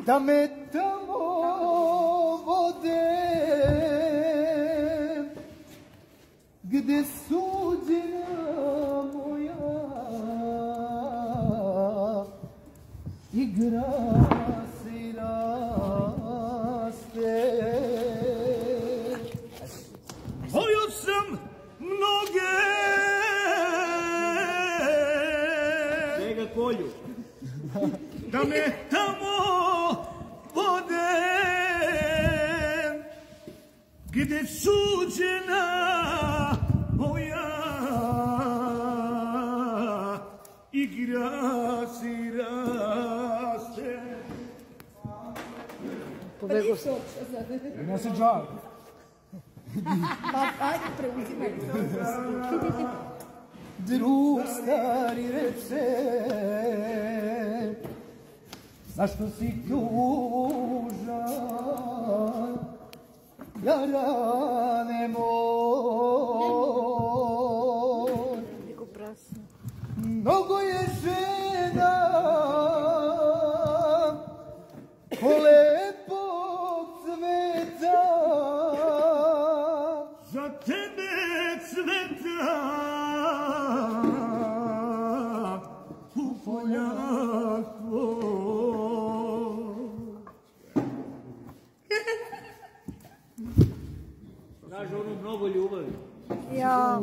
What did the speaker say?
da me tamo vode, gde suđena moja igra se i raste. Volio sam mnoge Kolju. da me tamo vode, gde suđena moja igra se i raste. Pobego se. Ne se džal. Pa ajde, preuzimaj. Drug stari reče, zašto si tužan, jarane moj. Mnogo je žena ko lepog cveta, za tebe cveta u poljaku. Kaže ono mnogo ljubavi. Ja.